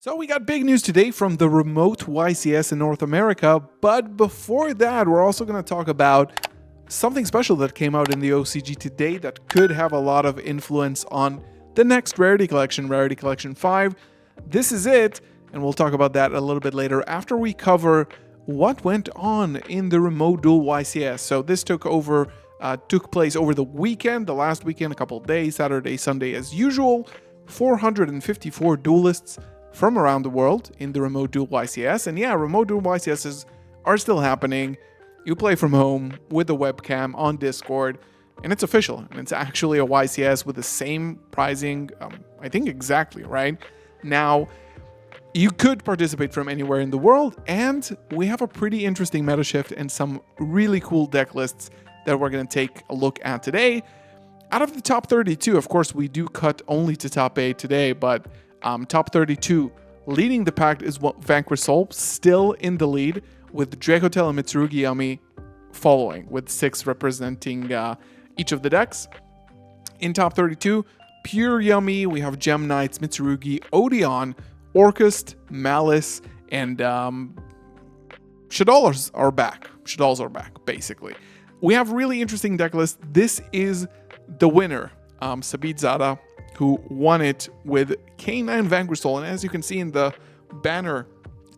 So we got big news today from the Remote YCS in North America, but before that, we're also going to talk about something special that came out in the OCG today that could have a lot of influence on the next Rarity Collection, Rarity Collection 5. This is it, and we'll talk about that a little bit later after we cover what went on in the Remote Duel YCS. So this took place over the weekend, the last weekend, a couple of days, Saturday, Sunday as usual. 454 duelists from around the world in the Remote Duel YCS. And yeah, Remote Duel YCSs are still happening. You play from home with a webcam on Discord, and it's official. And it's actually a YCS with the same pricing, I think exactly, right? Now, you could participate from anywhere in the world, and we have a pretty interesting meta shift and some really cool deck lists that we're going to take a look at today. Out of the top 32, of course, we do cut only to top 8 today, but top 32, leading the pack is Vanquish Soul, still in the lead, with Dracotel and Mitsurugi Yami following, with 6 representing each of the decks. In top 32, Pure Yami, we have Gem Knights, Mitsurugi, Odeon, Orcust, Malice, and Shaddoll's are back. Shaddoll's are back, basically. We have really interesting deck lists. This is the winner, Sabit Zada, who won it with K9 Vanquish Soul. And as you can see in the banner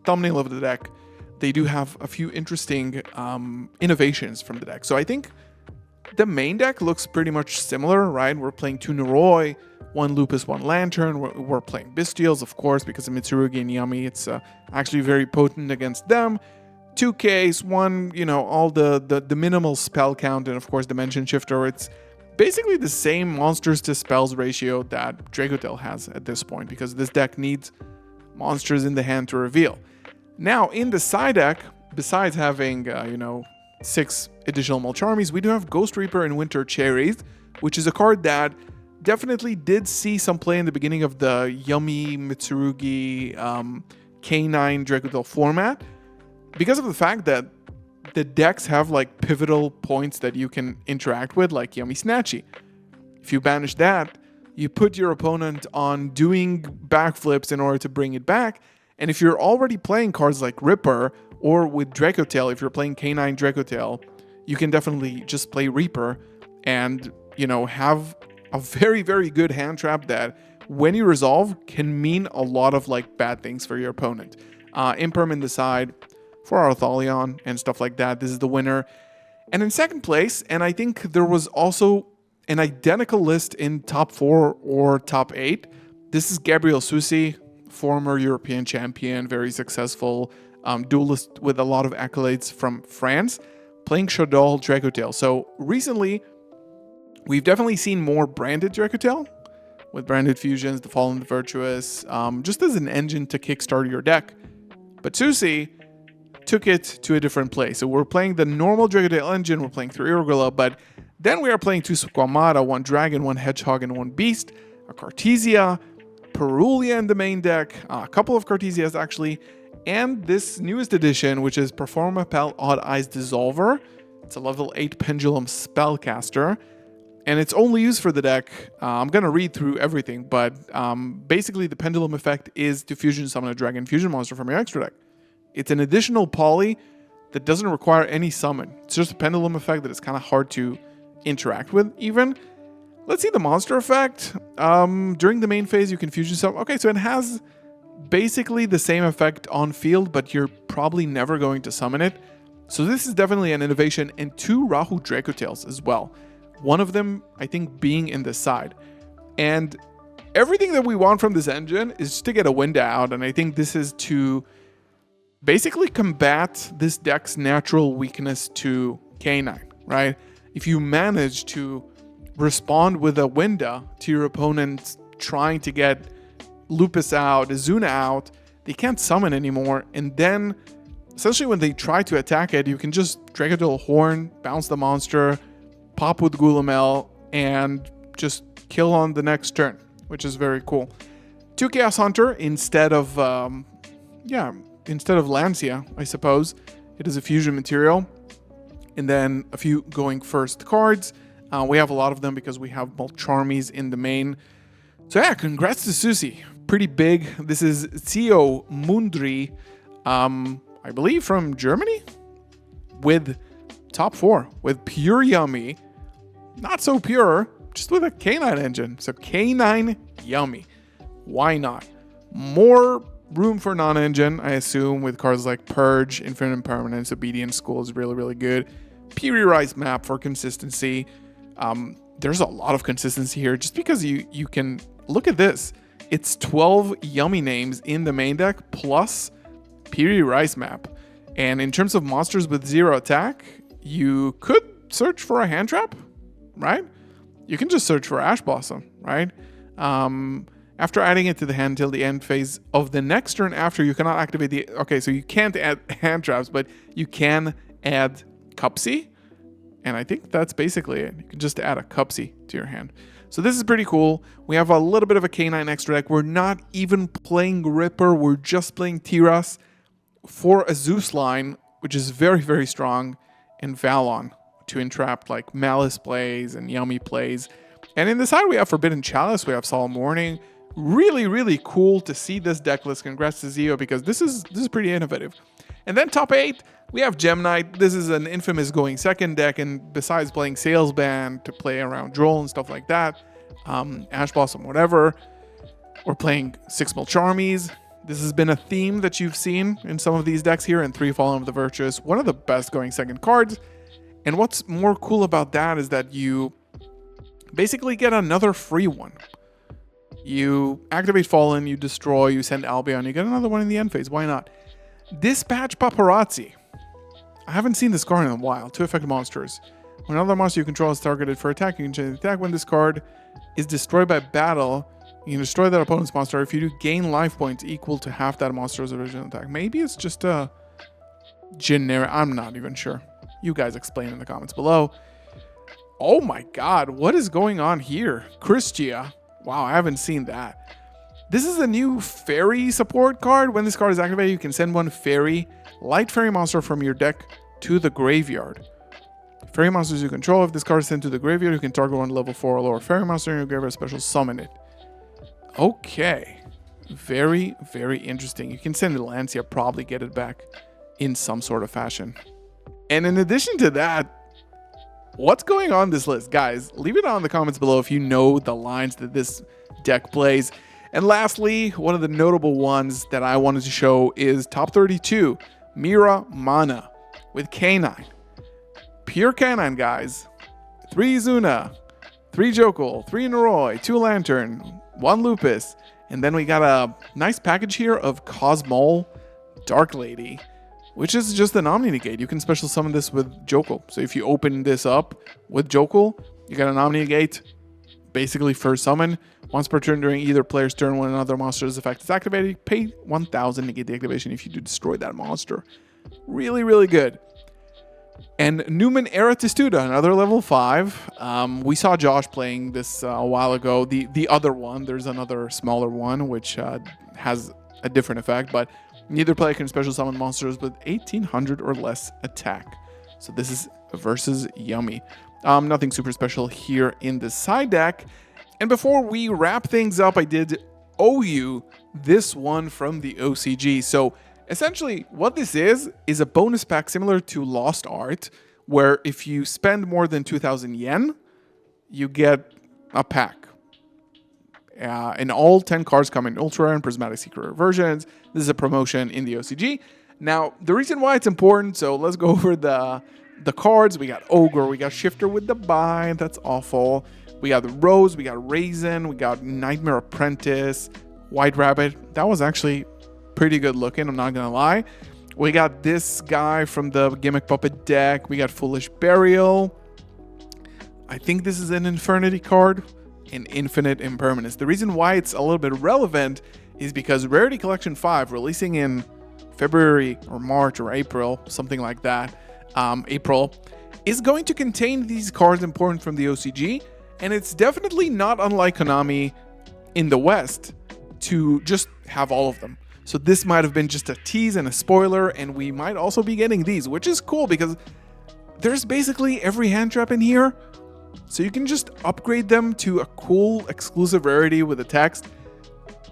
thumbnail of the deck, they do have a few interesting innovations from the deck. So I think the main deck looks pretty much similar, right? We're playing 2 Noroi, 1 Lupus, 1 Lantern. We're playing Bestials, of course, because of Mitsurugi and Yami. It's actually very potent against them. 2 Ks, 1, all the minimal spell count, and of course Dimension Shifter. It's basically the same monsters to spells ratio that Dracotel has at this point, because this deck needs monsters in the hand to reveal. Now, in the side deck, besides having, 6 additional Mulcharmies, we do have Ghost Reaper and Winter Cherries, which is a card that definitely did see some play in the beginning of the Yumi, Mitsurugi, K9 Dracotel format, because of the fact that the decks have like pivotal points that you can interact with, like Yummy Snatchy. If you banish that, you put your opponent on doing backflips in order to bring it back. And if you're already playing cards like Ripper, or with Dracotel, if you're playing K9 Dracotel, you can definitely just play Reaper and, have a very, very good hand trap that when you resolve can mean a lot of like bad things for your opponent. Imperm in the side for Arthalion and stuff like that. This is the winner. And in second place, and I think there was also an identical list in top 4 or top 8. This is Gabriel Susi, former European champion, very successful duelist with a lot of accolades from France, playing Shaddoll Dracotel. So recently, we've definitely seen more branded Dracotel with branded fusions, the Fallen, the Virtuous, just as an engine to kickstart your deck. But Susi took it to a different place. So we're playing the normal Dracotel engine, we're playing 3 Urgula, but then we are playing 2 Squamata, 1 Dragon, 1 Hedgehog, and 1 Beast, a Cartesia, Perulia in the main deck, a couple of Cartesias actually, and this newest edition, which is Performapal Odd Eyes Dissolver. It's a level 8 Pendulum Spellcaster, and it's only used for the deck. I'm going to read through everything, but basically the Pendulum effect is to fusion summon a Dragon Fusion monster from your extra deck. It's an additional poly that doesn't require any summon. It's just a Pendulum effect that is kind of hard to interact with even. Let's see the monster effect. During the main phase, you can fusion summon. Okay, so it has basically the same effect on field, but you're probably never going to summon it. So this is definitely an innovation, and 2 Rahu Dracotales as well. One of them, I think, being in the side. And everything that we want from this engine is just to get a window out, and I think this is to basically combat this deck's natural weakness to K9, right? If you manage to respond with a window to your opponent trying to get Lupus out, Azuna out, they can't summon anymore, and then essentially when they try to attack it, you can just Dracotel Horn, bounce the monster, pop with Gulamel, and just kill on the next turn, which is very cool. 2 Chaos Hunter instead of Lancia, I suppose. It is a fusion material. And then a few going first cards. We have a lot of them because we have Mulcharmies in the main. So yeah, congrats to Susi. pretty big. This is Zio Mundri, I believe from Germany, with top 4, with pure yummy, not so pure, just with a K9 engine. So K9 yummy. Why not? More room for non-engine, I assume, with cards like Purge, Infinite Impermanence, Obedience School is really, really good. Piri Rice map for consistency. There's a lot of consistency here just because you can look at this. It's 12 yummy names in the main deck plus Piri Rice map. And in terms of monsters with 0 attack, you could search for a hand trap, right? You can just search for Ash Blossom, right? After adding it to the hand till the end phase of the next turn after, you cannot activate the... Okay, so you can't add hand traps, but you can add Cupsy. And I think that's basically it. You can just add a Cupsy to your hand. So this is pretty cool. We have a little bit of a K9 extra deck. We're not even playing Ripper. We're just playing Tiras for a Zeus line, which is very, very strong, and Valon to entrap like Malice plays and Yummy plays. And in the side, we have Forbidden Chalice. We have Solemn Warning. Really, really cool to see this deck list. Congrats to Zio, because this is pretty innovative. And then top 8, we have Gem Knight. This is an infamous going second deck, and besides playing Sales Band to play around Droll and stuff like that, Ash Blossom, whatever, we're playing 6-mil Charmies. This has been a theme that you've seen in some of these decks here, and 3 Fallen of the Virtuous, one of the best going second cards. And what's more cool about that is that you basically get another free one. You activate Fallen, you destroy, you send Albion, you get another one in the end phase. Why not? Dispatch Paparazzi. I haven't seen this card in a while. 2 effective monsters. When another monster you control is targeted for attack, you can change the attack. When this card is destroyed by battle, you can destroy that opponent's monster. If you do, gain life points equal to half that monster's original attack. Maybe it's just a generic... I'm not even sure. You guys explain in the comments below. Oh my god, what is going on here? Christia. Wow, I haven't seen that. This is a new fairy support card. When this card is activated, you can send one light fairy monster from your deck to the graveyard. Fairy monsters you control, if this card is sent to the graveyard, you can target one level 4 or lower fairy monster in your graveyard, special summon it. Okay. Very, very interesting. You can send it to Lancia, probably get it back in some sort of fashion. And in addition to that, what's going on this list? Guys, leave it down in the comments below if you know the lines that this deck plays. And lastly, one of the notable ones that I wanted to show is top 32, Mira Mana with K9. Pure K9, guys. 3 Zuna, 3 Jokul, 3 Noroi, 2 Lantern, 1 Lupus. And then we got a nice package here of Cosmol Dark Lady, which is just an Omni Negate. You can special summon this with Jokul. So if you open this up with Jokul, you got an Omni Negate, basically first summon. Once per turn during either player's turn when another monster's effect is activated, pay 1,000 to negate the activation if you do destroy that monster. Really, really good. And Newman Era Testuda, another level 5. We saw Josh playing this a while ago. The other one, there's another smaller one, which has a different effect, but neither player can special summon monsters with 1,800 or less attack. So this is versus Yummy. Nothing super special here in the side deck. And before we wrap things up, I did owe you this one from the OCG. So essentially what this is a bonus pack similar to Lost Art, where if you spend more than 2,000 yen, you get a pack. And all 10 cards come in Ultra Rare and Prismatic Secret versions. This is a promotion in the OCG. Now, the reason why it's important, so let's go over the cards. We got Ogre, we got Shifter with the Bind, that's awful. We got the Rose, we got Raisin, we got Nightmare Apprentice, White Rabbit. That was actually pretty good looking, I'm not gonna lie. We got this guy from the Gimmick Puppet deck. We got Foolish Burial. I think this is an Infernity card, an Infinite Impermanence. The reason why it's a little bit relevant is because Rarity Collection 5, releasing in February or March or April, something like that, April, is going to contain these cards important from the OCG. And it's definitely not unlike Konami in the West to just have all of them. So this might have been just a tease and a spoiler, and we might also be getting these, which is cool because there's basically every hand trap in here. So you can just upgrade them to a cool exclusive rarity with a text.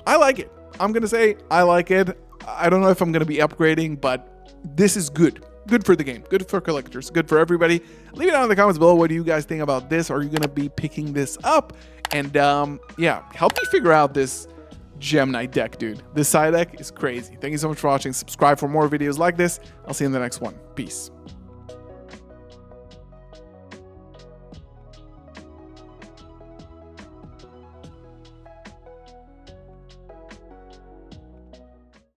I like it. I'm going to say I like it. I don't know if I'm going to be upgrading, but this is good. Good for the game. Good for collectors. Good for everybody. Leave it down in the comments below. What do you guys think about this? Are you going to be picking this up? And yeah, help me figure out this Gem Knight deck, dude. This side deck is crazy. Thank you so much for watching. Subscribe for more videos like this. I'll see you in the next one. Peace.